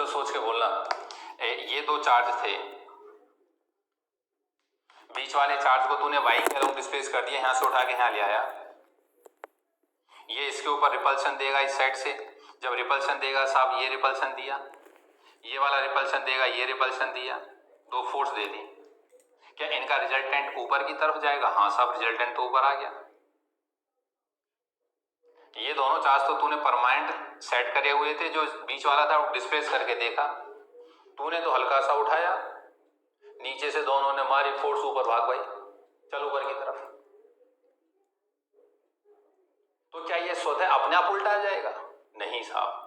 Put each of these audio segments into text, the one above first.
बच्चों सोच के बोलना, ये दो चार्ज थे, बीच वाले चार्ज को तूने वाई के अलोंग डिस्प्लेस कर दिया, यहां से उठा के यहां ले आया, ये इसके ऊपर रिपल्शन देगा इस साइड से, जब रिपल्शन देगा साहब ये रिपल्शन दिया, ये वाला रिपल्शन देगा, ये रिपल्शन दिया, दो फोर्स दे दी, क्या इनका रिजल्टेंट ऊपर की तरफ जाएगा? हाँ साहब रिजल्टेंट तो ऊपर आ गया। ये दोनों चार्ज तो तूने परमानेंट सेट करे हुए थे, जो बीच वाला था वो डिस्प्लेस करके देखा, तूने तो हल्का सा उठाया, नीचे से दोनों ने मारी फोर्स, ऊपर भाग भाई, चल ऊपर की तरफ। तो क्या ये स्वतः अपने आप उल्टा आ जाएगा? नहीं साहब,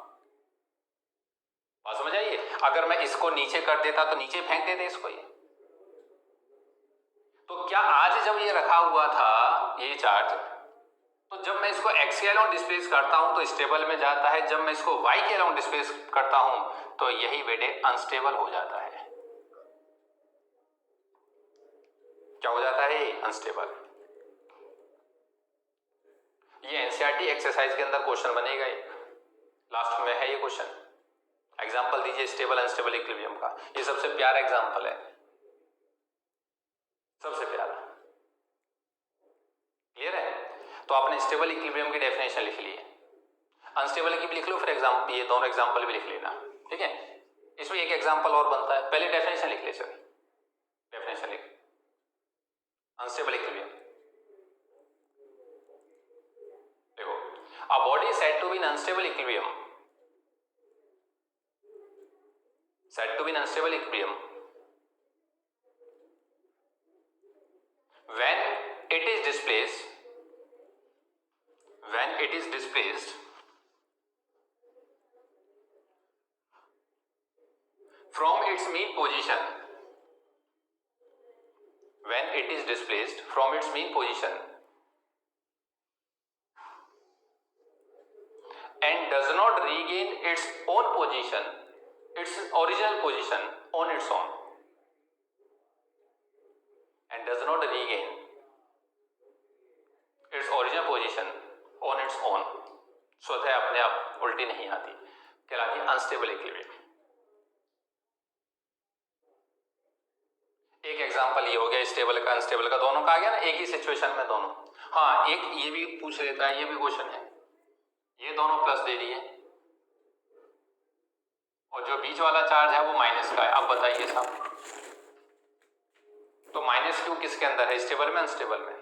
बात समझ आइए। अगर मैं इसको नीचे कर देता तो नीचे फेंक देते इसको ये। तो क्या आज जब ये रखा हुआ था ये चार्ज, तो जब मैं इसको एक्स के अलाउंड डिस्प्लेस करता हूं तो स्टेबल में जाता है, जब मैं इसको वाई के अलाउंड डिस्प्लेस करता हूं तो यही बेटे अनस्टेबल हो जाता है। क्या हो जाता है? अनस्टेबल। ये एनसीईआरटी एक्सरसाइज के अंदर क्वेश्चन बनेगा, एक लास्ट में है ये क्वेश्चन। एग्जांपल दीजिए स्टेबल अनस्टेबल इक्विलिब्रियम का, ये सबसे प्यारा एग्जांपल है, सबसे प्यारा। क्लियर है? तो आपने स्टेबल इक्विलिब्रियम की डेफिनेशन लिख ली है, अनस्टेबल की भी लिख लो, फिर एग्जांपल ये दोनों एग्जांपल भी लिख लेना, ठीक है। इसमें एक एग्जांपल और बनता है, पहले डेफिनेशन लिख ले सर, डेफिनेशन लिख। अनस्टेबल इक्विलिब्रियम देखो, a body said to be in unstable equilibrium, said to be in unstable equilibrium when it is displaced from its mean position, when it is displaced from its mean position and does not regain its own position, its original position on its own, and does not regain its original position on its own, स्वतः अपने आप उल्टी नहीं आती, कहलाती unstable equilibrium. एक example ये हो गया स्टेबल का अनस्टेबल का, दोनों का आ गया ना एक ही सिचुएशन में दोनों। हाँ एक ये भी पूछ लेता है, ये भी क्वेश्चन है, ये दोनों प्लस दे दिए और जो बीच वाला चार्ज है वो माइनस का है, आप बताइए साहब, तो माइनस क्यू किसके अंदर है, स्टेबल में अनस्टेबल में?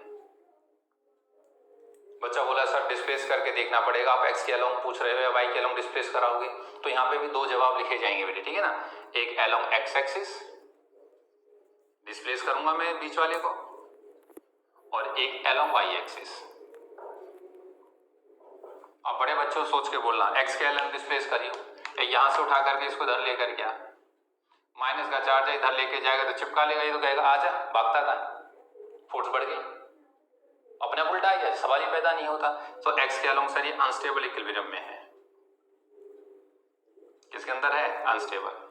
बच्चा बोला सर डिस्प्लेस करके देखना पड़ेगा, आप एक्स के अलोंग पूछ रहे हो या वाई के अलोंग डिस्प्लेस कराओगे, तो यहाँ पे भी दो जवाब लिखे जाएंगे बेटे, ठीक है ना। एक अलोंग एक्स एक्सिस डिस्प्लेस करूंगा मैं बीच वाले को, और एक अलोंग वाई एक्सिस। अब बड़े बच्चों सोच के बोलना, एक्स के अलोंग डिस्प्लेस करियो, यहां से उठा करके इसको इधर लेकर क्या, माइनस का चार्ज है इधर लेके जाएगा तो चिपका लेगा, ये तो कहेगा आजा, भागता था, फोर्स बढ़ गई, अपने आप उल्टा आ गया, सवाल ही पैदा नहीं होता। तो एक्स के अलोंग सर ये अनस्टेबल इक्विलिब्रियम में है, किसके अंदर है? अनस्टेबल।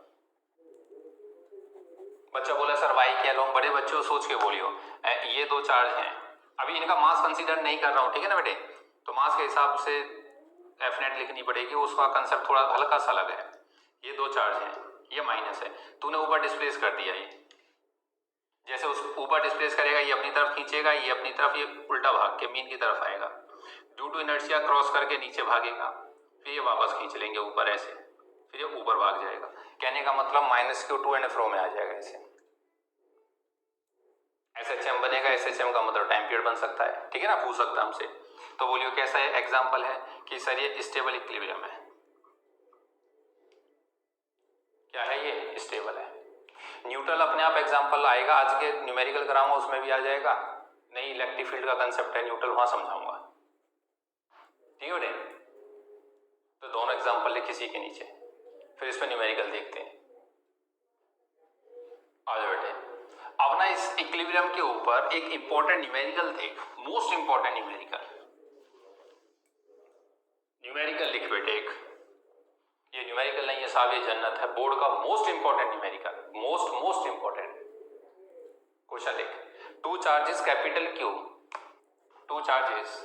बच्चा बोला सर वाई के अलोंग, बड़े बच्चों सोच के बोलियो, ये दो चार्ज हैं, अभी इनका मास कंसीडर नहीं कर रहा हूं, ठीक है ना बेटे, तो मास के हिसाब से एफ नेट लिखनी पड़ेगी, उसका कंसेप्ट थोड़ा हल्का सा अलग है। ये दो चार्ज हैं, ये माइनस है, तूने ऊपर डिस्प्लेस कर दिया, ये जैसे उस ऊपर डिस्प्लेस करेगा ये अपनी तरफ खींचेगा, ये अपनी तरफ, ये उल्टा भाग के मीन की तरफ आएगा, ड्यू टू इनर्शिया क्रॉस करके नीचे भागेगा, फिर ये वापस खींच लेंगे ऊपर ऐसे, फिर ये ऊपर भाग जाएगा। कहने का मतलब minus Q to and fro में आ जाएगा, ऐसे SHM बनेगा, SHM का मतलब टाइम पीरियड बन सकता है, ठीक है ना, पूछ सकता हमसे। तो बोलियो कैसा है एग्जाम्पल है कि सर ये स्टेबल इक्विलिब्रियम है, क्या है ये? स्टेबल है। न्यूट्रल अपने आप एग्जाम्पल आएगा, आज के न्यूमेरिकल कराऊंगा उसमें भी आ जाएगा, नहीं इलेक्ट्रिक फील्ड का कंसेप्ट है न्यूट्रल, वहां समझाऊंगा, ठीक है बेटे। तो दोनों एग्जाम्पल लिख किसी के नीचे, फिर इस पर न्यूमेरिकल देखते हैं। आ जाओ बेटे, अब ना इस इक्विलिब्रियम के ऊपर एक इंपॉर्टेंट न्यूमेरिकल देख, मोस्ट इंपॉर्टेंट न्यूमेरिकल लिख बेटे एक, ये न्यूमेरिकल नहीं है साहब, ये जन्नत है, बोर्ड का most important numerical, most important question लिख। Two charges capital Q, two charges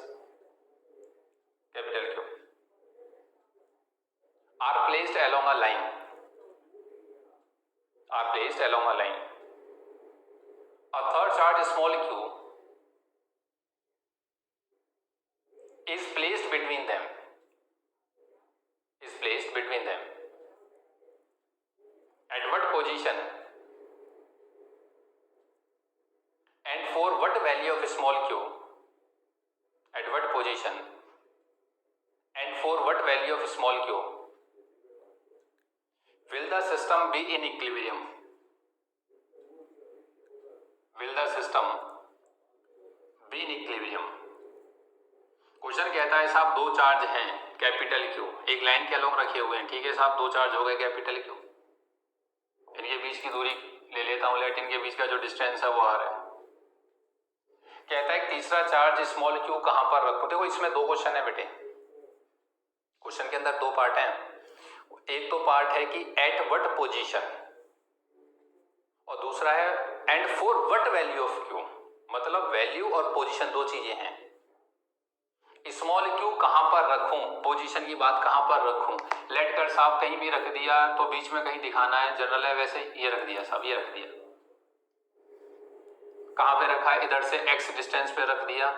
capital Q are placed along a line, are placed along a line. A third charge small q is placed between them. At what position and for what value of small q? At what position and for what value of small q will the system be in equilibrium? Will the system be in equilibrium? Question कहता है साहब दो charge हैं capital Q, एक line के along रखे हुए हैं, ठीक है साहब, दो चार्ज हो गए कैपिटल क्यू, इनके बीच की दूरी ले लेता हूं, लेट इनके बीच का जो डिस्टेंस है वो आ रहा है। कहता है तीसरा चार्ज स्मॉल क्यू कहां पर रखूं? देखो इसमें दो क्वेश्चन है बेटे, क्वेश्चन के अंदर दो पार्ट हैं। एक तो पार्ट है कि एट व्हाट पोजीशन और दूसरा है and for what value of Q, मतलब वैल्यू और पोजीशन दो चीजें हैं। स्मॉल क्यू कहां पर रखूं, पोजीशन की बात कहां पर रखूं, लेट कर साहब कहीं भी रख दिया तो बीच में कहीं दिखाना है, जनरल है, वैसे ये रख दिया साहब, ये रख दिया। कहां पे रखा है? इधर से x डिस्टेंस पे रख दिया,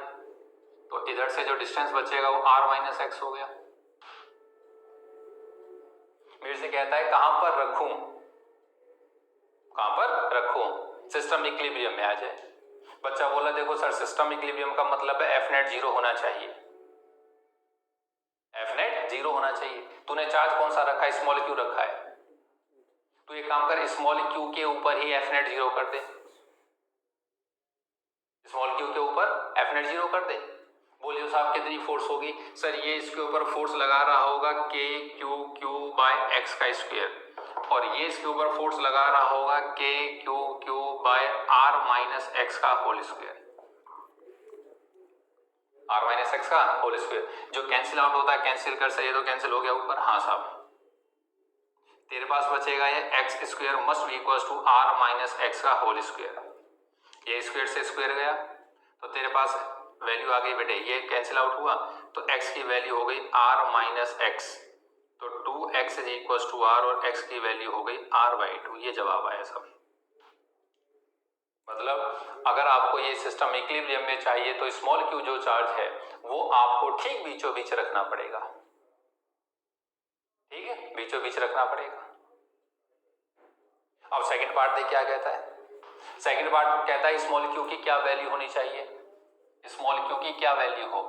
तो इधर से जो डिस्टेंस बचेगा वो r माइनस एक्स हो गया। मेरे से कहता है कहां पर रखूं, कहां पर रखूं सिस्टम इक्विलिब्रियम में आ जाए। बच्चा बोला देखो सर सिस्टम इक्विलिब्रियम का मतलब है एफ नेट जीरो होना चाहिए, एफ नेट जीरो होना चाहिए। तूने चार्ज कौन सा रखा है? स्मॉल क्यू रखा है, तू एक काम कर स्मॉल क्यू के ऊपर ही एफ नेट जीरो कर दे, स्मॉल क्यू के ऊपर एफ नेट जीरो कर दे। बोलियो साहब कितनी फोर्स होगी? सर ये इसके ऊपर फोर्स लगा रहा होगा k Q Q by x का स्क्वायर, और ये इसके ऊपर फोर्स लगा रहा होगा k Q Q by r minus x का whole square, r minus x का होल स्क्वायर। जो कैंसिल आउट होता है कैंसिल कर से, ये तो कैंसिल हो गया ऊपर। हाँ साहब, तेरे पास बचेगा ये X square must be equal to R minus x का होल स्क्वायर। ये स्क्वायर से स्क्वायर गया तो तेरे पास वैल्यू आ गई बेटे, ये कैंसिल आउट हुआ तो x की वैल्यू हो गई r माइनस एक्स, तो 2x is equal to r और x की वैल्यू हो गई r/2। ये जवाब आया सब। मतलब अगर आपको ये सिस्टम इक्विलिब्रियम में चाहिए तो स्मॉल क्यू जो चार्ज है वो आपको ठीक बीचों बीच रखना पड़ेगा, ठीक है, बीचों बीच रखना पड़ेगा। अब सेकंड पार्ट देख क्या कहता है। सेकंड पार्ट कहता है स्मॉल क्यू की क्या वैल्यू होनी चाहिए, स्मॉल क्यू की क्या वैल्यू हो।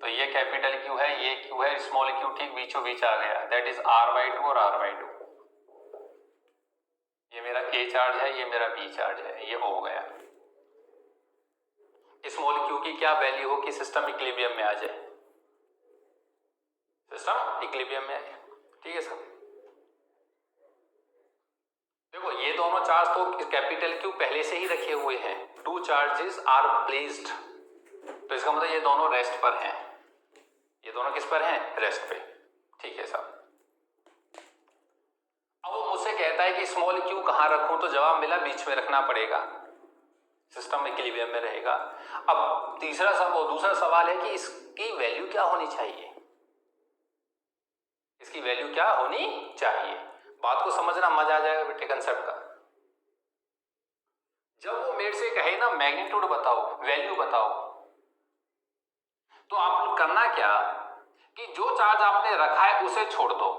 तो ये कैपिटल क्यू है, ये क्यू है, स्मॉल क्यू ठीक बीचों बीच आ गया, दैट इज r/2 और r/2। ये मेरा A चार्ज है, ये मेरा B चार्ज है, ये हो गया। स्मॉल क्यू की क्या वैल्यू हो कि सिस्टम इक्विलिब्रियम में आ जाए, सिस्टम इक्विलिब्रियम में आ जाए, ठीक है सर। देखो ये दोनों चार्ज तो कैपिटल क्यू पहले से ही रखे हुए हैं, टू चार्जेस आर प्लेस्ड, तो इसका मतलब ये दोनों रेस्ट पर हैं, ये दोनों किस पर हैं? रेस्ट पे, ठीक है साहब। अब वो मुझसे कहता है कि स्मॉल क्यू कहां रखूं, तो जवाब मिला बीच में रखना पड़ेगा, सिस्टम इक्विलिब्रियम में रहेगा। अब दूसरा सवाल है कि इसकी वैल्यू क्या होनी चाहिए, इसकी वैल्यू क्या होनी चाहिए। बात को समझना, मजा आ जाएगा बेटे कंसेप्ट का। जब वो मेरे से कहे ना मैग्नीट्यूड बताओ, वैल्यू बताओ, तो आप करना क्या कि जो चार्ज आपने रखा है उसे छोड़ दो,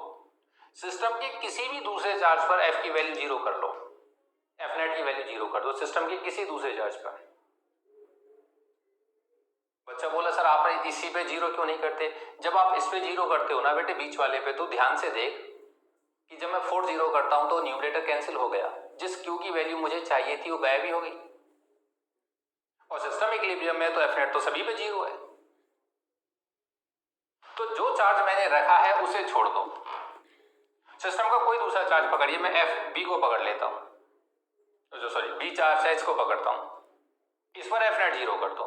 सिस्टम के किसी भी दूसरे चार्ज पर एफ की वैल्यू जीरो कर लो, एफ नेट की वैल्यू जीरो कर दो सिस्टम के किसी दूसरे चार्ज पर। बच्चा बोला सर आप इसी पे जीरो क्यों नहीं करते? जब आप इस पे जीरो करते हो ना बेटे बीच वाले पे, तो ध्यान से देख कि जब मैं 4 जीरो करता हूं तो न्यूमरेटर कैंसिल हो गया, जिस क्यू की वैल्यू मुझे चाहिए थी वो गायब ही हो गई, और सिस्टम इक्विलिब्रियम में तो एफ नेट तो सभी पे जीरो है। तो जो चार्ज मैंने रखा है उसे छोड़ दो, सिस्टम का कोई दूसरा चार्ज पकड़िए, मैं एफ बी को पकड़ लेता हूं, जो सॉरी बी चार्ज है इसको पकड़ता हूं, इस पर एफ नेट जीरो कर दो।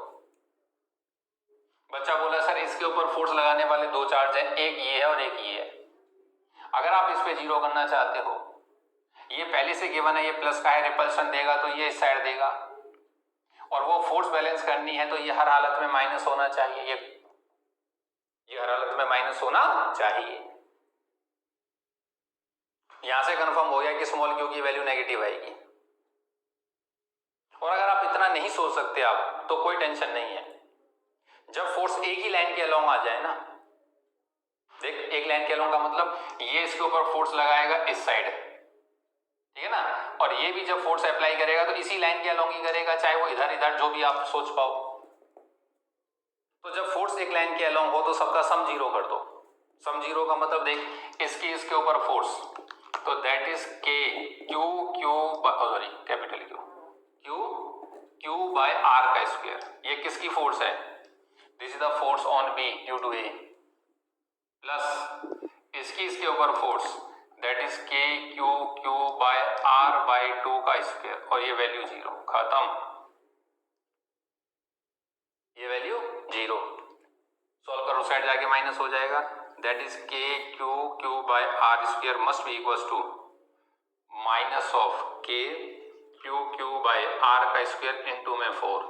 बच्चा बोला सर इसके ऊपर फोर्स लगाने वाले दो चार्ज हैं, एक ये है और एक ये है, अगर आप इस पे जीरो करना चाहते हो, ये पहले से गिवन है, ये प्लस का है, रिपल्शन देगा तो ये इस साइड देगा, और वो फोर्स बैलेंस करनी है तो ये हर हालत में माइनस होना चाहिए, ये हर हालत में माइनस होना चाहिए। यहां से कंफर्म हो गया कि स्मॉल क्यू की वैल्यू नेगेटिव आएगी। और अगर आप इतना नहीं सोच सकते आप तो कोई टेंशन नहीं है। जब फोर्स एक ही लाइन के अलोंग आ जाए ना, देख एक लाइन के अलोंग का मतलब ये इसके ऊपर फोर्स लगाएगा इस साइड, ठीक है ना, और ये भी जब फोर्स अप्लाई करेगा तो इसी लाइन के अलोंग ही करेगा, चाहे वो इधर इधर जो भी आप सोच पाओ। तो जब फोर्स एक लाइन के अलोंग हो तो सबका सम जीरो कर दो। सम जीरो का मतलब देख इसकी इसके ऊपर फोर्स, तो that is K Q Q sorry capital Q Q Q by R का स्क्वायर। ये किसकी फोर्स है? This is the force on B due to A, plus इसकी इसके ऊपर force that is K Q Q by R by 2 का square, और ये वैल्यू जीरो, खत्म, ये वैल्यू जीरो। सॉल्व करो, साइड जाके माइनस हो जाएगा, that is K Q Q by R square must be equal to minus of K Q Q by R का स्क्वायर इंटू में 4।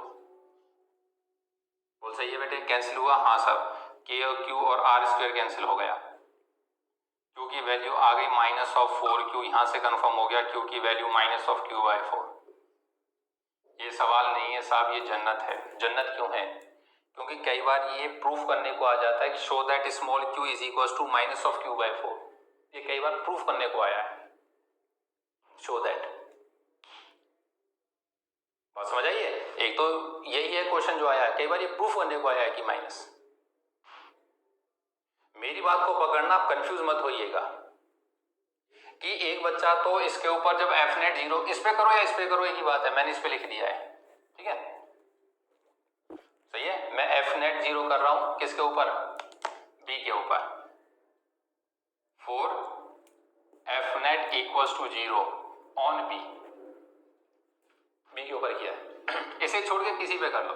बोल सही है बेटे? कैंसिल हुआ? हाँ सब, के और क्यू और आर स्क्वायर कैंसिल हो गया, क्यू की वैल्यू आ गई माइनस ऑफ 4 क्यू, यहां से कंफर्म हो गया क्यू की value minus of Q by 4। ये सवाल नहीं है साहब, ये जन्नत है। जन्नत क्यों है? क्योंकि कई बार ये प्रूफ करने को आ जाता है कि show that small Q is equal to minus of Q by 4। ये कई बार प्रूफ करने को आया है, शो दैट। बात समझ आई है? एक तो यही है क्वेश्चन जो आया है, कई बार ये प्रूफ करने को आया है कि माइनस। मेरी बात को पकड़ना, आप कंफ्यूज मत होइएगा कि एक बच्चा तो इसके ऊपर जब एफ नेट जीरो, इस पे करो या इस पे करो एक ही बात है, मैंने इस पे लिख दिया है, ठीक है, सही है। मैं एफ नेट जीरो कर रहा हूं किसके ऊपर? बी के ऊपर। 4 F net equals to zero on B, B के ऊपर किया है। इसे छोड़ के किसी पे कर लो।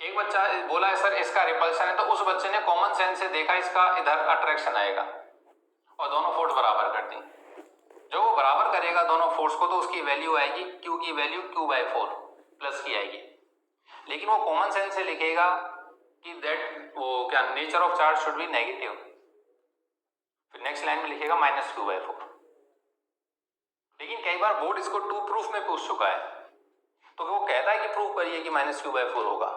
एक बच्चा बोला है सर इसका रिपल्शन है, तो उस बच्चे ने कॉमन सेंस से देखा इसका इधर अट्रैक्शन आएगा और दोनों फोर्स बराबर कर दी। जो वो बराबर करेगा दोनों फोर्स को तो उसकी वैल्यू आएगी क्यू की वैल्यू क्यू बाय 4 प्लस की आएगी। लेकिन वो कॉमन सेंस से लिखेगा कि दैट वो क्या nature of charge should be negative, फिर नेक्स्ट लाइन में लिखेगा माइनस क्यू बाय 4। लेकिन कई बार बोर्ड इसको टू प्रूफ में पूछ चुका है, तो वो कहता है कि प्रूफ करिए कि माइनस क्यू बाय 4 होगा,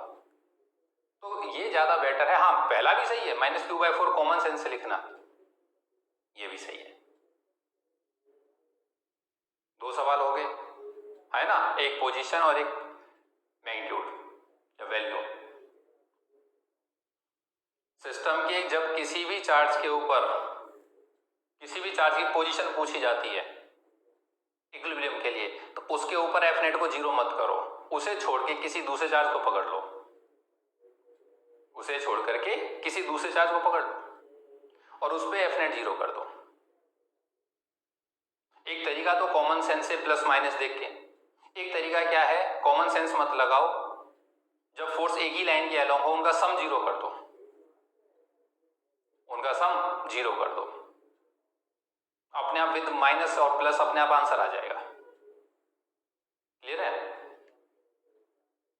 तो ये ज्यादा बेटर है। हाँ पहला भी सही है, minus Q by 4 common sense से लिखना, ये भी सही है। दो सवाल हो गए है ना, एक पोजीशन और एक मैग्नीट्यूड या वैल्यू। सिस्टम के जब किसी भी चार्ज के ऊपर किसी भी चार्ज की पोजीशन पूछी जाती है इक्विलिब्रियम के लिए, तो उसके ऊपर एफ नेट को जीरो मत करो, उसे छोड़ के किसी दूसरे चार्ज को पकड़ लो, उसे छोड़ करके किसी दूसरे चार्ज को पकड़ लो और उस पर एफ नेट जीरो कर दो। एक तरीका तो कॉमन सेंस से प्लस माइनस देख के, एक तरीका क्या है, कॉमन सेंस मत लगाओ, जब फोर्स एक ही लाइन के अलोंग हो उनका सम जीरो कर दो, उनका सम जीरो कर दो, अपने आप विद माइनस और प्लस अपने आप आंसर आ जाएगा। क्लियर है?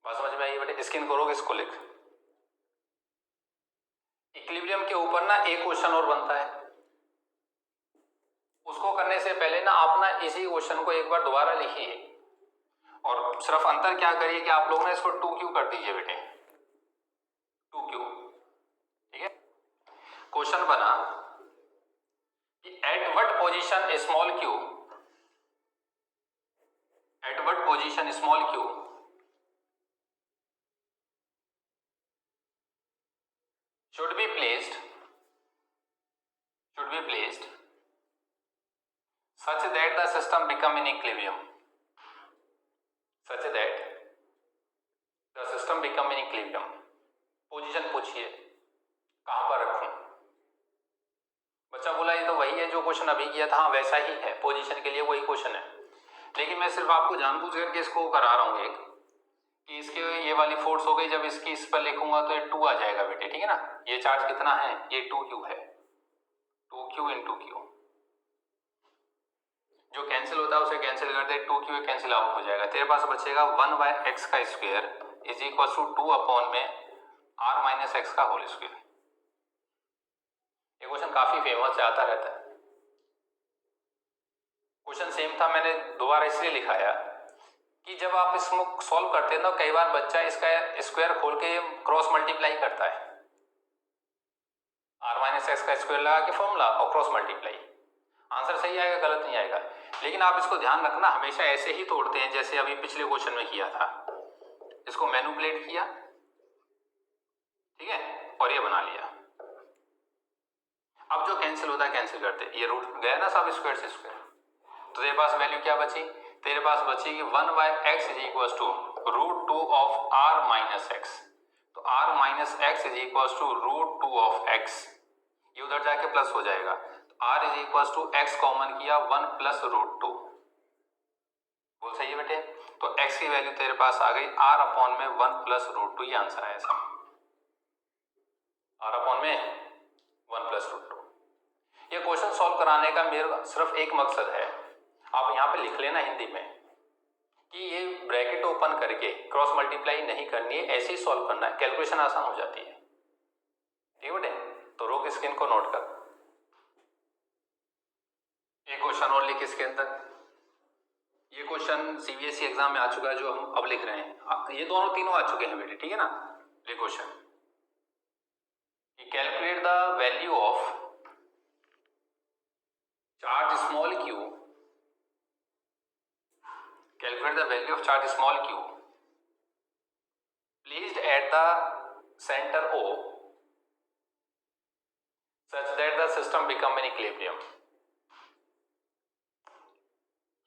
बात समझ में आई बेटे? स्क्रीन करोगे इसको लिख। इक्विलिब्रियम के ऊपर ना एक क्वेश्चन और बनता है, उसको करने से पहले ना आप ना इसी क्वेश्चन को एक बार दोबारा लिखिए और सिर्फ अंतर क्या करिए कि आप लोग ना इसको 2q कर दीजिए बेटे, 2q, ठीक है। क्वेश्चन बना कि at what position small q, at what position small q should be placed such that the system become in equilibrium, such that the system become in equilibrium। Position पूछिए कहां पर रखूं। बच्चा बोला ये तो वही है जो क्वेश्चन अभी किया था। हाँ वैसा ही है, पोजीशन के लिए वही क्वेश्चन है, लेकिन मैं सिर्फ आपको जानबूझ करके इसको करा रहा हूं एक कि इसके ये वाली फोर्स हो गई, जब इसकी इस पर लिखूंगा तो ये 2 आ जाएगा बेटे, ठीक है ना। ये चार्ज कितना है, ये 2q है, 2q इंटू q, जो कैंसिल होता है उसे कैंसिल कर दे, 2q कैंसिल आउट हो जाएगा, तेरे पास बचेगा 1/x का square is equal to 2 upon में r माइनस एक्स का होल स्क्वायर। ये क्वेश्चन काफी फेमस है, आता रहता है। क्वेश्चन सेम था, मैंने दोबारा इसलिए लिखाया कि जब आप इसको सॉल्व करते हैं ना, कई बार बच्चा इसका स्क्वायर खोल के क्रॉस मल्टीप्लाई करता है, r माइनस एक्स का स्क्वायर लगा के फॉर्मूला और क्रॉस मल्टीप्लाई, आंसर सही आएगा गलत नहीं आएगा। लेकिन आप इसको ध्यान रखना, हमेशा ऐसे ही तोड़ते हैं जैसे अभी पिछले क्वेश्चन में किया था, इसको मैनिपुलेट किया, ठीक है, और ये बना लिया। अब जो कैंसिल होता है कैंसिल करते, ये रूट गया ना सब स्क्वायर से स्क्वायर, तो तेरे पास वैल्यू क्या बची, तेरे पास बचेगी 1/x is equal to √2 of r minus X. तो r minus X is equal to √2 of x, ये उधर जाके प्लस हो जाएगा, तो r is equal to x common किया 1 प्लस √2, बोल सही है बेटे। तो x की वैल्यू तेरे पास आ गई r अपॉन में 1 प्लस √2, ये आंसर है ऐसा, r अपॉन में 1 प्लस √2। ये क्वेश्चन सॉल्व कराने का मेरा सिर्फ एक मकसद है, आप यहाँ पे लिख लेना हिंदी में कि ये ब्रैकेट ओपन करके क्रॉस मल्टीप्लाई नहीं करनी है, ऐसे ही सॉल्व करना है, कैलकुलेशन आसान हो जाती है, ठीक है बेटे। तो रोक स्क्रीन को नोट कर, एक क्वेश्चन और लिख इसके अंदर, ये क्वेश्चन सीबीएसई एग्जाम में आ चुका है जो हम अब लिख रहे हैं, ये दोनों तीनों आ चुके हैं बेटे, ठीक है ना। ये question, calculate the value of charge small q, calculate the value of charge small q placed at the center O such that the system become in equilibrium,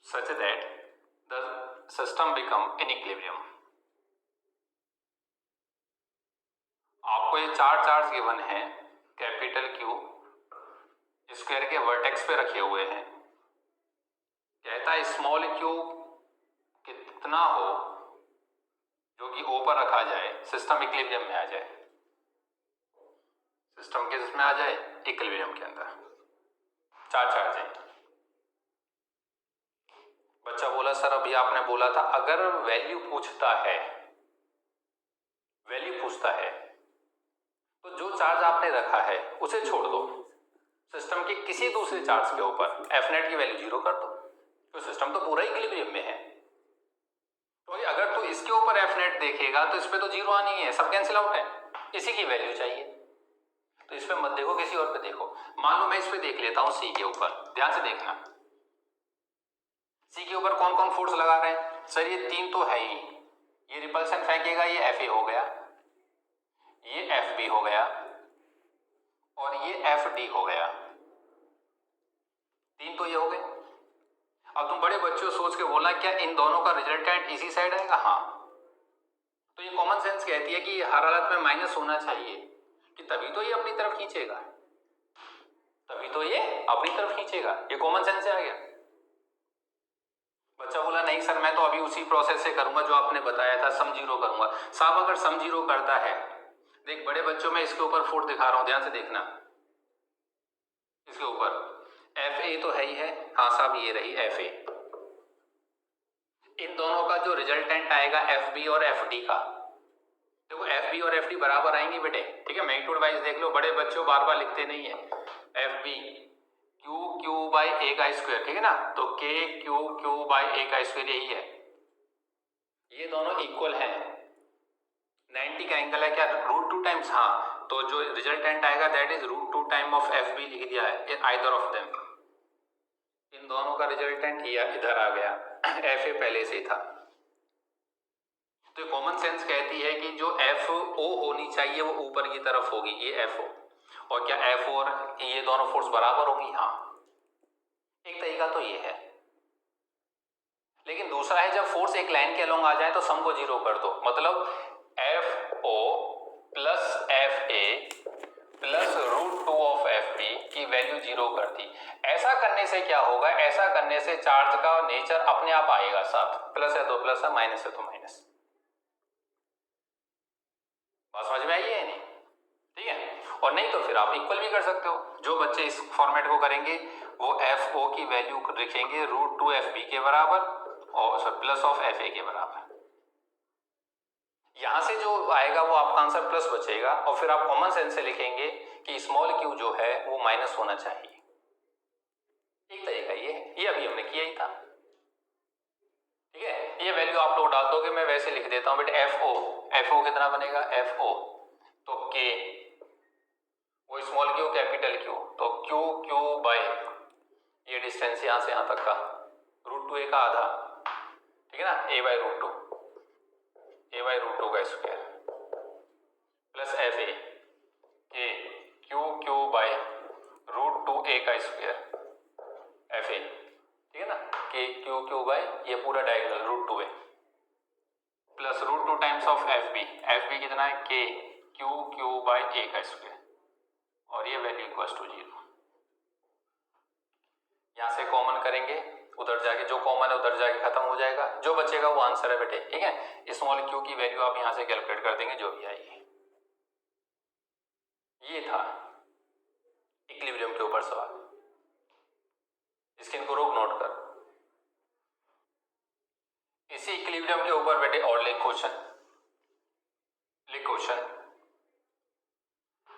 such that the system become in equilibrium। आपको ये चार charge given है, capital Q square के vertex पे रखे हुए हैं, कहता है स्मॉल q कितना हो जो कि O पर रखा जाए, सिस्टम इक्विलिब्रियम में आ जाए, सिस्टम किस में आ जाए, इक्विलिब्रियम के अंदर। चार चार्ज है। बच्चा बोला सर अभी आपने बोला था अगर वैल्यू पूछता है, वैल्यू पूछता है तो जो चार्ज आपने रखा है उसे छोड़ दो, सिस्टम के किसी दूसरे चार्ज के ऊपर एफ नेट की वैल्यू 0 कर दो, तो सिस्टम तो पूरा इक्विलिब्रियम में है। तो अगर तू इसके ऊपर एफ नेट देखेगा तो इस पे तो 0 आनी है, सब कैंसिल आउट है, इसी की वैल्यू चाहिए, तो इस पे मत देखो, किसी और पे देखो। मान लो मैं इस पे देख लेता हूं सी के ऊपर, ध्यान से देखना, सी के ऊपर कौन कौन फोर्स लगा रहे हैं, सर ये तीन तो है ही, ये रिपल्सन फेंकेगा, ये एफ ए हो गया, ये एफ बी हो गया और ये एफ डी हो गया, तीन तो ये हो गए। अब तुम बड़े बच्चों सोच के बोला क्या इन दोनों का रिजल्टेंट इसी साइड आएगा, हाँ, तो ये कॉमन सेंस कहती है कि हर हालत में माइनस होना चाहिए, कि तभी तो ये अपनी तरफ खींचेगा, तभी तो ये अपनी तरफ खींचेगा, ये कॉमन सेंस से आ गया। बच्चा बोला नहीं सर मैं तो अभी उसी प्रोसेस से करूंगा जो आपने बताया था, सम 0 करूंगा। साहब अगर सम 0 करता है, देख बड़े बच्चों में इसके ऊपर फोर्स दिखा रहा हूं, ध्यान से देखना, इसके ऊपर एफ ए तो है ही है, हाँ साहब ये रही एफ ए, इन दोनों का जो रिजल्टेंट आएगा एफ बी और एफ डी का, देखो एफ बी और एफ डी बराबर आएंगे बेटे, ठीक है, मैग्नीट्यूड वाइज देख लो, बड़े बच्चों बार बार लिखते नहीं है, एफ बी क्यू बाई ए का स्क्वायर, ठीक है ना, तो के क्यू बाई ए का स्क्वायर यही है, ये दोनों इक्वल है, 90 का एंगल है क्या, √2 टाइम्स, हाँ, तो जो रिजल्टेंट आएगा that is √2 time of F B लिख दिया है, आइदर ऑफ देम, इन दोनों का रिजल्टेंट ही इधर आ गया, एफ ए पहले से ही था। तो कॉमन सेंस कहती है कि जो एफ ओ होनी चाहिए वो ऊपर की तरफ होगी, ये एफ ओ, और क्या एफ ओ और ये दोनों फोर्स बराबर होंगी, हाँ, एक तरीका तो ये है। लेकिन दूसरा है जब फोर्स एक लाइन के अलोंग आ जाए तो सम को 0 कर दो, मतलब F O plus F A plus √2 of F B की वैल्यू 0 कर दी। ऐसा करने से क्या होगा, ऐसा करने से चार्ज का नेचर अपने आप आएगा साथ, प्लस है तो प्लस है, माइनस है तो माइनस। बात समझ में आई है नहीं, ठीक है, और नहीं तो फिर आप इक्वल भी कर सकते हो, जो बच्चे इस फॉर्मेट को करेंगे वो एफ ओ की वैल्यू लिखेंगे √2 एफ बी के बराबर और प्लस ऑफ एफ ए के बराबर, यहां से जो आएगा वो आपका आंसर प्लस बचेगा, और फिर आप कॉमन सेंस से लिखेंगे कि स्मॉल क्यू जो है वो माइनस होना चाहिए। एक तरीका ये अभी हमने किया ही था। बोलोगे मैं वैसे लिख देता हूँ बेटा एफ ओ कितना बनेगा एफ ओ, तो के वो स्मॉल क्यू कैपिटल क्यू, तो क्यू क्यू बाय ये डिस्टेंस यहाँ से यहाँ तक का √2a का आधा, ठीक है ना, a बाय √2 का स्क्वायर प्लस एफ ए के क्यू क्यू बाय √2a का स्क्वायर एफ ए, ठीक है ना, के क्यू क्यू बाय ये पूरा diagonal √2a plus √2 times of F B कितना है के क्यू क्यू बाय ए का स्क्वायर, और ये वैल्यू इक्वल्स टू 0। यहाँ से कॉमन करेंगे, उधर जाके जो कॉमन है उधर जाके खत्म हो जाएगा, जो बचेगा वो आंसर है बेटे, ठीक है। स्मॉल क्यू की वैल्यू आप यहाँ से कैलकुलेट कर देंगे जो भी आएगी। ये था इक्विलिब्रियम के ऊपर सवाल, इसके इनको रोक नोट कर। इसी इक्विलिब्रियम के ऊपर बेटे और लिख question,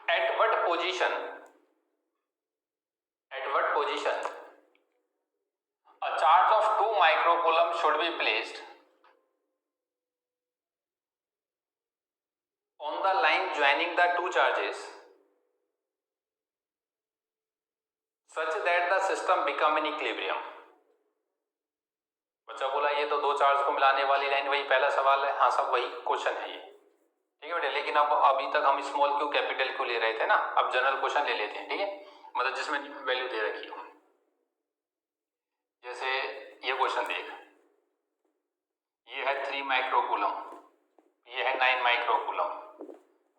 at what position a charge of 2 microcoulomb should be placed on the line joining the two charges such that the system become in equilibrium। बच्चा बोला ये तो दो चार्ज को मिलाने वाली लाइन, वही पहला सवाल है। हाँ सब वही क्वेश्चन है ये, ठीक है बेटे, लेकिन अब अभी तक हम स्मॉल क्यू कैपिटल क्यू ले रहे थे ना, अब जनरल क्वेश्चन ले लेते हैं, ठीक है, मतलब जिसमें वैल्यू दे रखी हो। जैसे ये क्वेश्चन देख, ये है 3 माइक्रोकूलम, ये है 9 माइक्रोकूलम,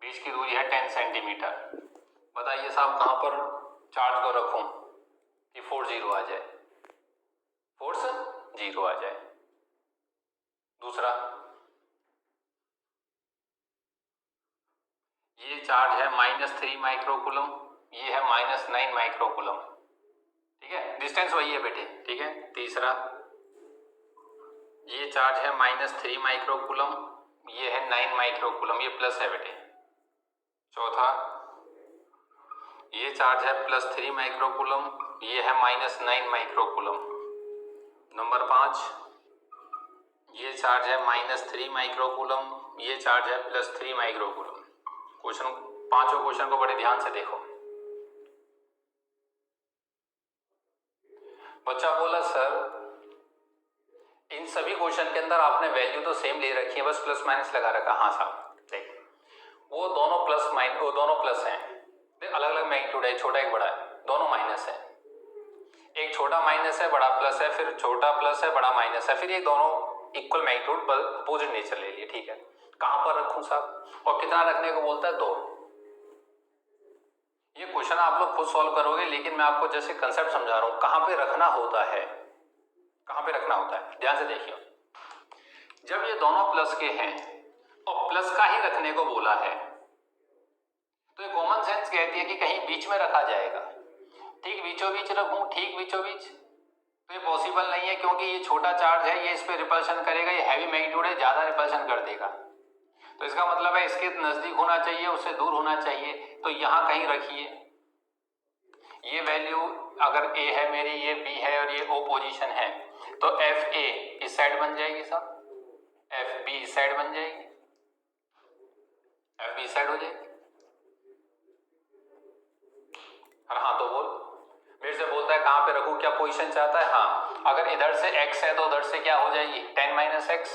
बीच की दूरी है 10 सेंटीमीटर। बताइए साहब कहाँ पर चार्ज को रखूं कि फोर्स 0 आ जाए, फोर्स 0 आ जाए। दूसरा, ये चार्ज है -3 माइक्रोकूलम, ये है -9 माइक्रोकूलम, ठीक है, डिस्टेंस वही है बेटे, ठीक है। तीसरा, ये चार्ज है -3 माइक्रोकूलम, ये है 9 माइक्रोकूलम, ये प्लस है बेटे। चौथा, ये चार्ज है +3 माइक्रोकूलम, ये है -9 माइक्रोकूलम। नंबर 5, ये चार्ज है -3 माइक्रोकूलम, ये चार्ज है +3 माइक्रोकूलम। क्वेश्चन, पांचों क्वेश्चन को बड़े ध्यान से देखो। बच्चा बोला सर इन सभी क्वेश्चन के अंदर आपने वैल्यू तो सेम ले रखी है, बस प्लस माइनस लगा रखा। हाँ साहब देख, वो दोनों प्लस हैं, अलग अलग मैग्नीट्यूड है, छोटा एक बड़ा है, दोनों माइनस है। एक छोटा माइनस है बड़ा प्लस है, फिर छोटा प्लस है बड़ा माइनस है, फिर ये दोनों इक्वल मैग्नीट्यूड अपोजिट नेचर ले लिए, ठीक है। कहां पर रखूं साहब, और कितना रखने को बोलता है 2। ये क्वेश्चन आप लोग खुद सॉल्व करोगे, लेकिन मैं आपको जैसे कंसेप्ट समझा रहा हूं, कहां पे रखना होता है, कहां पे रखना होता है, ध्यान से देखिए। जब ये दोनों प्लस के हैं और प्लस का ही रखने को बोला है, तो ये कॉमन सेंस कहती है कि कहीं बीच में रखा जाएगा। ठीक बीचों बीच रखूं, ठीक बीचों बीच, तो ये पॉसिबल नहीं है, क्योंकि ये छोटा चार्ज है, ये इस पे रिपल्शन करेगा, ये हैवी मैग्नीट्यूड है, ज्यादा रिपल्शन कर देगा। तो इसका मतलब है इसके नजदीक होना चाहिए, उससे दूर होना चाहिए, तो यहां कहीं रखिए। ये वैल्यू अगर A है मेरी, ये B है और ये O पोजीशन है, तो FA इस साइड बन जाएगी साहब, FB इस साइड बन जाएगी, FB इस साइड हो जाएगी। और हाँ तो बोल, मेरे से बोलता है कहां पे रखूं, क्या पोजीशन चाहता है। हाँ, अगर इधर से x है तो उधर से क्या हो जाएगी 10 - x,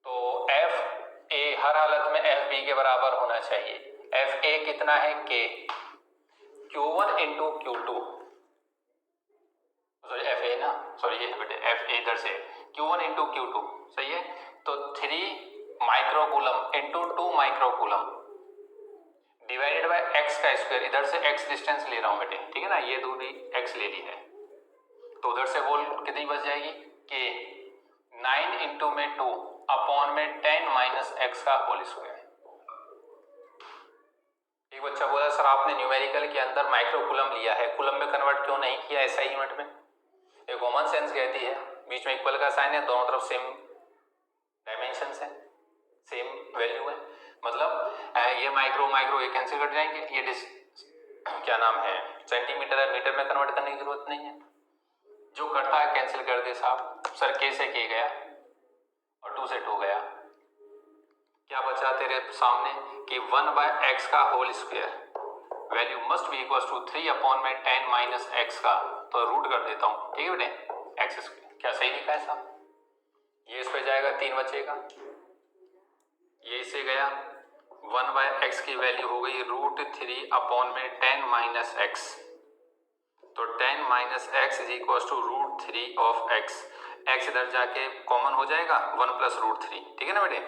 तो FA हर हालत में FB के बराबर होना चाहिए। FA कितना है K, Q1 × Q2, sorry FA ना, सॉरी ये है बेटे FA इधर से Q1 × Q2, सही है। तो 3 microcoulomb × 2 microcoulomb divided by x का स्क्वायर, इधर से x डिस्टेंस ले रहा हूं बेटे, ठीक है ना, ये दूरी x ले ली है, तो उधर से बोल कितनी बच जाएगी K 9 × में 2 अपॉन में 10 - x का होल स्क्वायर। एक बच्चा बोला सर आपने न्यूमेरिकल के अंदर माइक्रोकूलम लिया है, कूलम में कन्वर्ट क्यों नहीं किया SI यूनिट में। ये कॉमन सेंस कहती है, बीच में इक्वल का साइन है, दोनों तरफ सेम डायमेंशंस है, सेम वैल्यू है, मतलब ये माइक्रो ये कैंसिल कर जाएंगे, ये क्या नाम है सेंटीमीटर है मीटर में कन्वर्ट करने की जरूरत नहीं है, जो करता है कैंसिल कर दे साहब। सर कैसे किया गया, और 2 से 2 गया, क्या बचा तेरे सामने कि 1/x का whole square value must be equal to 3/10 minus x का, तो रूट कर देता हूँ, ठीक है बेटे, x स्क्वायर। क्या सही लिखा है साहब? ये इस पे जाएगा, 3 बचेगा, ये इससे गया, 1/x की वैल्यू हो गई √3/10 माइनस x, तो 10 minus x is equal to √3 of x। x इधर जाके कॉमन हो जाएगा, 1 प्लस √3, ठीक है ना बेटे,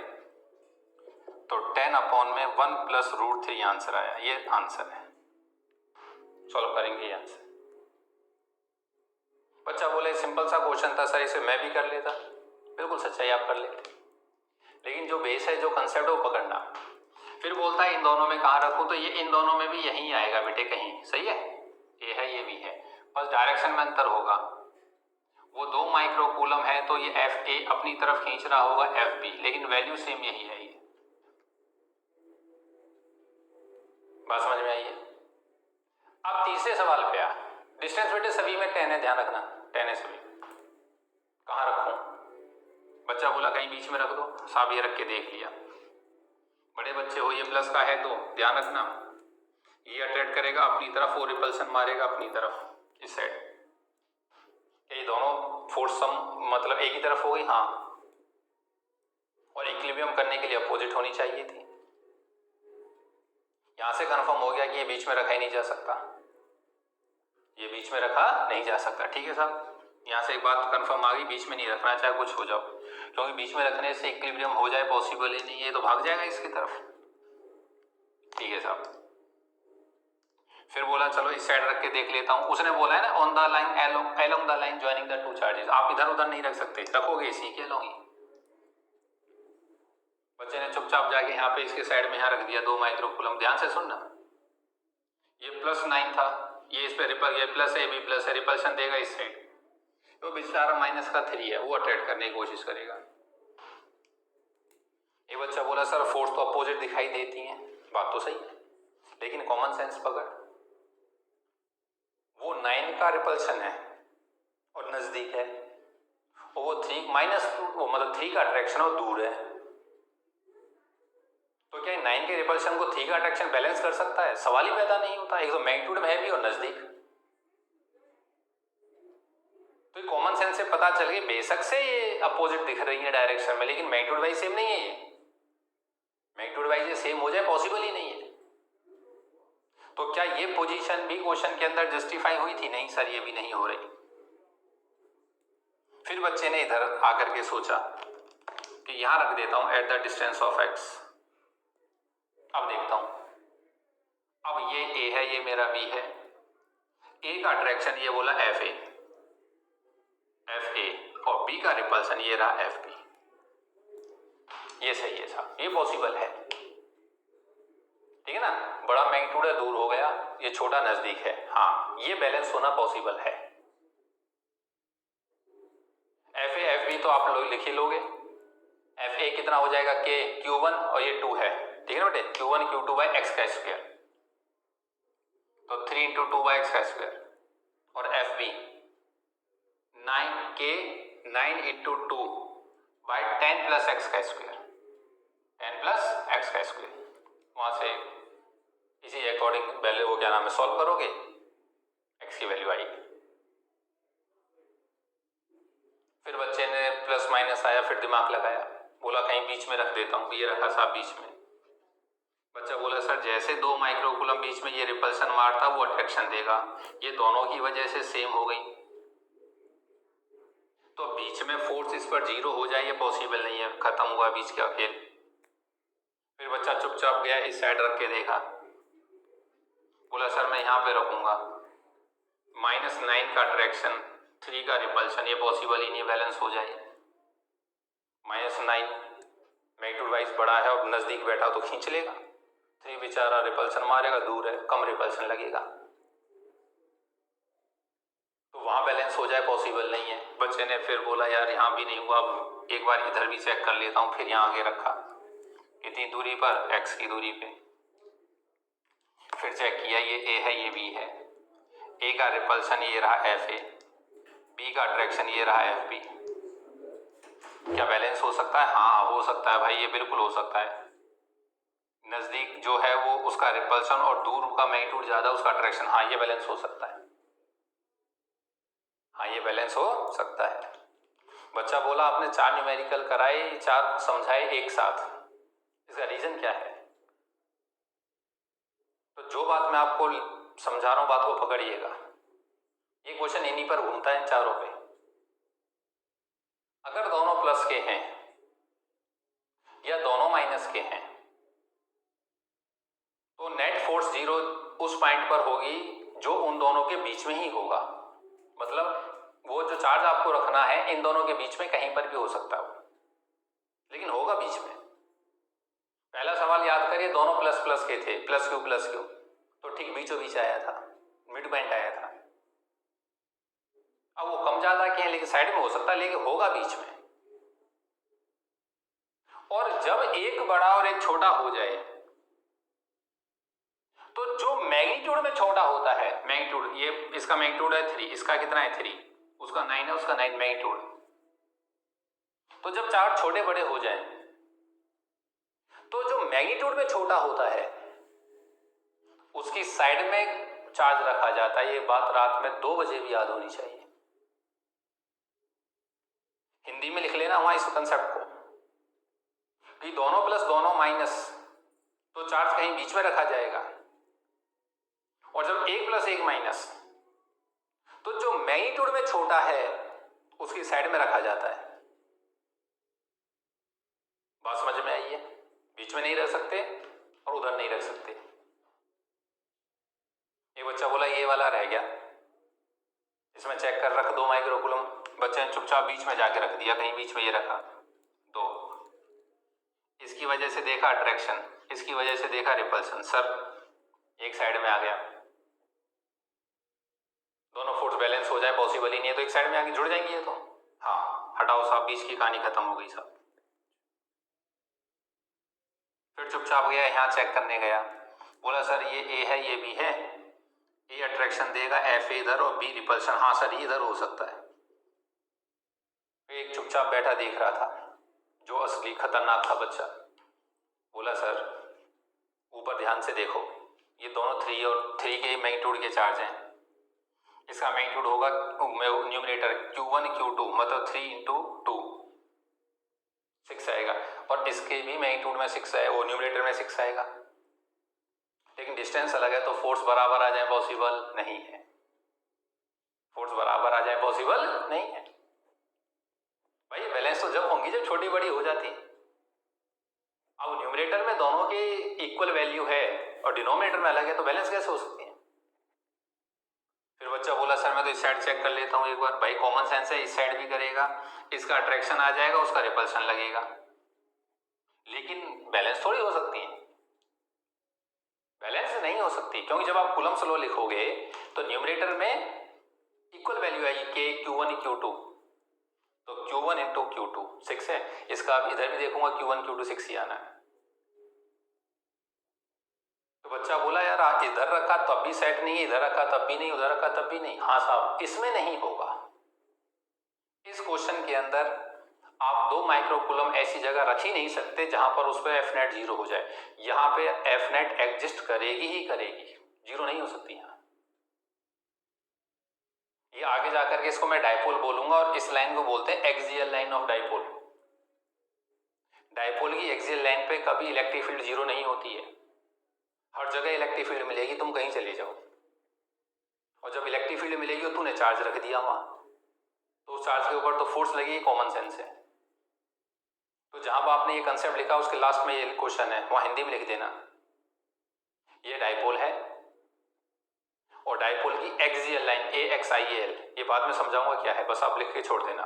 तो 10/1 प्लस √3 आंसर आया, ये आंसर है। सॉल्व करेंगे ये आंसर। बच्चा बोले सिंपल सा क्वेश्चन था सर, इसे मैं भी कर लेता, बिल्कुल सच्चाई, आप कर लेते, लेकिन जो बेस है, जो कंसेप्ट है वो पकड़ना। फिर बोलता है इन दोनों में कहाँ रखूं, तो ये इन दोनों में भी यहीं आएगा बेटे, कहीं, सही है, ये है ये भी है, बस डायरेक्शन में अंतर होगा। वो 2 माइक्रो कूलम है तो ये FA अपनी तरफ खींच रहा होगा FB, लेकिन वैल्यू सेम यही है। ये बात समझ में आई है? अब तीसरे सवाल पे आ, डिस्टेंस बेटे सभी में 10 है, ध्यान रखना, 10 है सभी। कहाँ रखूं? बच्चा बोला कहीं बीच में रख दो, साहब ये रख के देख लिया। बड़े बच्चे हो, ये प्लस का है तो ध्यान रखना, ये अट्रैक्ट करेगा अपनी तरफ, वो रिपल्सन मारेगा अपनी तरफ, इस साइड। ये दोनों फोर्स सम मतलब एक ही तरफ हो गई, हाँ, और इक्विलिब्रियम करने के लिए अपोजिट होनी चाहिए थी। यहां से कंफर्म हो गया कि ये बीच में रखा ही नहीं जा सकता, ये बीच में रखा नहीं जा सकता, ठीक है साहब। यहाँ से एक बात कंफर्म आ गई, बीच में नहीं रखना, चाहे कुछ हो जाओ, क्योंकि बीच में रखने से इक्विलिब्रियम हो जाए पॉसिबल ही नहीं है, तो भाग जाएगा इसकी तरफ, ठीक है साहब। फिर बोला चलो इस साइड रख के देख लेता हूँ, उसने बोला है ना on the line along the line joining the 2 charges, आप इधर उधर नहीं रख सकते, रखोगे इसी के अलोंग ही। बच्चे ने चुपचाप जाके यहाँ पे इसके साइड में यहाँ रख दिया 2 माइक्रो कूलम, ध्यान से सुनना, ये +9 था, ये इस पे रिपल, ये प्लस है, भी प्लस है, रिपल्शन देगा इस साइड, तो बेचारा माइनस का 3 है, वो अट्रैक्ट करने की कोशिश करेगा। ये बच्चा बोला सर फोर्स तो अपोजिट दिखाई देती हैं, बात तो सही है, लेकिन कॉमन सेंस पकड़, वो 9 का रिपल्शन है और नजदीक है, और वो 3 माइनस वो मतलब 3 का अट्रैक्शन और दूर है, तो क्या 9 के रिपल्शन को 3 का अट्रैक्शन बैलेंस कर सकता है? सवाल ही पैदा नहीं होता, एक तो मैग्नीट्यूड में है भी और नजदीक। तो कॉमन सेंस से पता चल गई, बेशक से ये अपोजिट दिख रही है डायरेक्शन में, लेकिन मैग्नीट्यूड वाइज सेम नहीं है, ये मैग्नीट्यूड वाइज ये सेम हो जाए पॉसिबल ही नहीं है। तो क्या ये पोजीशन भी क्वेश्चन के अंदर जस्टिफाई हुई थी? नहीं सर, ये भी नहीं हो रही। फिर बच्चे ने इधर आकर के सोचा कि यहां रख देता हूं at the distance of x। अब देखता हूं, अब ये a है, ये मेरा b है, a का अट्रैक्शन ये बोला FA और b का रिपल्सन ये रहा FB, ये सही है साहब, ये पॉसिबल है, ठीक है ना। बड़ा मैग्नीट्यूड है, दूर हो गया, ये छोटा नजदीक है, हाँ, ये बैलेंस होना पॉसिबल है। FA FB तो आप लोग लिख ही लोगे, FA कितना हो जाएगा K Q1 और ये 2 है, ठीक है ना बेटे, Q1 Q2 बाई x का स्क्वायर, तो 3 × 2 बाई x का स्क्वायर, और FB 9K 9 × 2 by 10 plus x का स्क्वायर, 10 प्लस x का स्क्वायर, वहां से इसी अकॉर्डिंग वैल्यू वो क्या नाम है सॉल्व करोगे, x की वैल्यू आएगी। फिर बच्चे ने प्लस माइनस आया, फिर दिमाग लगाया, बोला कहीं बीच में रख देता हूँ, ये रखा साहब बीच में। बच्चा बोला सर जैसे 2 माइक्रो कूलम बीच में ये रिपल्सन मारता वो अट्रैक्शन देगा, ये दोनों की वजह से सेम हो गई, तो बीच में फोर्स इस पर 0 हो जाए ये पॉसिबल नहीं है, खत्म हुआ बीच का खेल। फिर बच्चा चुपचाप गया, इस साइड रख के देखा, बोला सर मैं यहाँ पे रखूंगा, -9 का अट्रैक्शन 3 का रिपल्शन, ये पॉसिबल ही नहीं, बैलेंस हो जाए। -9 मैग्नीट्यूड वाइज बड़ा है और नजदीक बैठा तो खींच लेगा, 3 बेचारा रिपल्शन मारेगा, दूर है, कम रिपल्शन लगेगा, तो वहां बैलेंस हो जाए पॉसिबल नहीं है। बच्चे ने फिर बोला यार यहाँ भी नहीं हुआ, अब एक बार इधर भी चेक कर लेता हूँ, फिर यहाँ आगे रखा, कितनी दूरी पर, x की दूरी पे, फिर चेक किया, ये a है, ये b है, a का रिपल्शन ये रहा FA, b का अट्रैक्शन ये रहा FB, क्या बैलेंस हो सकता है? हाँ हो सकता है भाई, ये बिल्कुल हो सकता है। नजदीक जो है वो उसका रिपल्शन और दूर का मैग्नीट्यूड ज्यादा उसका अट्रैक्शन, हाँ ये बैलेंस हो सकता है, हाँ ये बैलेंस हो सकता है। बच्चा बोला आपने 4 न्यूमेरिकल कराए, 4 समझाए एक साथ, इसका रीजन क्या है? तो जो बात मैं आपको समझा रहा हूं बात को पकड़िएगा, ये क्वेश्चन इन्हीं पर घूमता है इन चारों पे। अगर दोनों प्लस के हैं या दोनों माइनस के हैं तो नेट फोर्स जीरो उस पॉइंट पर होगी जो उन दोनों के बीच में ही होगा। मतलब वो जो चार्ज आपको रखना है इन दोनों के बीच में कहीं पर भी हो सकता है, लेकिन होगा बीच में। पहला सवाल याद करिए, दोनों प्लस प्लस के थे, प्लस क्यू, तो ठीक बीचों बीच आया था, मिड पॉइंट आया था। अब वो कम ज्यादा के हैं लेकिन साइड में हो सकता है, लेकिन होगा बीच में। और जब एक बड़ा और एक छोटा हो जाए तो जो मैग्नीट्यूड में छोटा होता है, मैग्नीट्यूड ये इसका मैग्नीट्यूड है 3, इसका कितना है 3, उसका 9 है, उसका 9 मैग्नीट्यूड। तो जब चार छोटे बड़े हो जाएं तो जो मैग्नीट्यूड में छोटा होता है उसकी साइड में चार्ज रखा जाता है। ये बात रात में 2 बजे भी याद होनी चाहिए। हिंदी में लिख लेना वहां इस कंसेप्ट को कि दोनों प्लस दोनों माइनस, तो चार्ज कहीं बीच में रखा जाएगा। और जब 1 प्लस 1 माइनस, तो जो मैग्नीट्यूड में छोटा है उसकी साइड में रखा जाता है। बात समझ में आई है? बीच में नहीं रख सकते और उधर नहीं रख सकते। एक बच्चा बोला ये वाला रह गया, इसमें चेक कर रख 2 माइक्रोकूलम, बच्चे ने चुपचाप बीच में जाके रख दिया, कहीं बीच में ये रखा 2। इसकी वजह से देखा अट्रैक्शन, इसकी वजह से देखा रिपल्सन, सर एक साइड में आ गया। दोनों फोर्स बैलेंस हो जाए पॉसिबल ही नहीं है, तो एक साइड में आके जुड़ जाएंगी ये तो। हाँ हटाओ साहब, बीच की कहानी खत्म हो गई साहब। फिर चुपचाप गया, यहाँ चेक करने गया, बोला सर ये ए है ये बी है, ए अट्रैक्शन देगा, एफ इधर और बी रिपल्शन, हाँ सर ये इधर हो सकता है। एक चुपचाप बैठा देख रहा था, जो असली खतरनाक था बच्चा, बोला सर ऊपर ध्यान से देखो, ये दोनों 3 और 3 के मैग्नीट्यूड के चार्ज हैं। इसका मैग्नीट्यूड होगा न्यूमरेटर Q1 Q2, मतलब 3 × 2 6 आएगा, और इसके भी मैग्नीट्यूड में 6 है, वो न्यूमरेटर में 6 आएगा। लेकिन डिस्टेंस अलग है तो फोर्स बराबर आ जाए पॉसिबल नहीं है, फोर्स बराबर आ जाए पॉसिबल नहीं है भाई। बैलेंस तो जब होंगी जब छोटी बड़ी हो जाती। अब न्यूमरेटर में दोनों के इक्वल वैल्यू है और डिनोमिनेटर में अलग है, तो बैलेंस कैसे हो सकती है? फिर बच्चा बोला सर मैं तो इस साइड चेक कर लेता हूँ एक बार। भाई कॉमन सेंस है, इस साइड भी करेगा, इसका अट्रैक्शन आ जाएगा, उसका रिपल्शन लगेगा, लेकिन बैलेंस थोड़ी हो सकती है। बैलेंस नहीं हो सकती, क्योंकि जब आप कूलम्स लॉ लिखोगे तो न्यूमरेटर में इक्वल वैल्यू आएगी के Q1 Q2, तो Q1 × Q2 6 है, इसका आप इधर भी देखूंगा Q1 Q2 6 ही आना है। तो बच्चा बोला यार इधर रखा तब भी सेट नहीं है, इधर रखा तब भी नहीं, उधर रखा तब भी नहीं। हाँ साहब इसमें नहीं होगा। इस क्वेश्चन के अंदर आप 2 माइक्रोकूलम ऐसी जगह रख ही नहीं सकते जहां पर उस पर एफ नेट 0 हो जाए। यहां पे एफ नेट एग्जिस्ट करेगी ही करेगी, 0 नहीं हो सकती। यहां ये आगे जाकर के इसको मैं डायपोल बोलूंगा, और इस लाइन को बोलते हैं axial line of dipole. Dipole की एक्सियल लाइन पे कभी इलेक्ट्रिक फील्ड 0 नहीं होती है, हर जगह इलेक्ट्रिक फील्ड मिलेगी, तुम कहीं चले जाओ। और जब इलेक्ट्रिक फील्ड मिलेगी और तूने चार्ज रख दिया वहां, तो उस चार्ज के ऊपर तो फोर्स लगेगी, कॉमन सेंस है। तो जहां पर आपने ये कंसेप्ट लिखा उसके लास्ट में ये क्वेश्चन है, वहां हिंदी में लिख देना ये डायपोल है, और डायपोल की एक्सियल लाइन AXIAL, ये बाद में समझाऊंगा क्या है, बस आप लिख के छोड़ देना।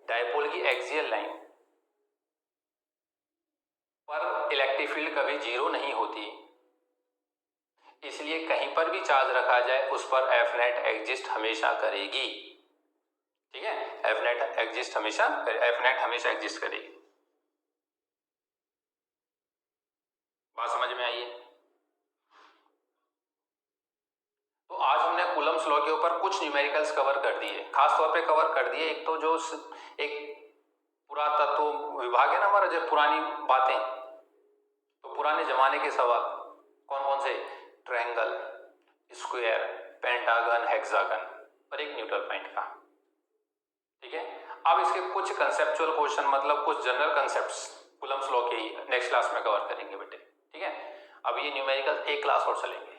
डायपोल की एक्सियल लाइन पर इलेक्ट्रिक फील्ड कभी 0 नहीं होती, इसलिए कहीं पर भी चार्ज रखा जाए उस पर एफ नेट एग्जिस्ट हमेशा करेगी। ठीक है, एफ नेट एग्जिस्ट हमेशा, एफ नेट हमेशा एग्जिस्ट करेगी। बात समझ में आई है? तो आज हमने कूलम्स लॉ के ऊपर कुछ न्यूमेरिकल्स कवर कर दिए, खास तौर पे कवर कर दिए। एक तो जो एक पुरातत्व विभाग है ना हमारा, जो पुरानी बातें, तो पुराने जमाने के सवाल कौन कौन से, ट्रायंगल, स्क्वायर, पेंटागन, हेक्सागन और एक न्यूट्रल पॉइंट का। ठीक है, अब इसके कुछ कंसेप्चुअल क्वेश्चन, मतलब कुछ जनरल कंसेप्ट्स कूलम्ब्स लॉ के ही नेक्स्ट क्लास में कवर करेंगे बेटे। ठीक है, अब ये न्यूमेरिकल एक क्लास और चलेंगे।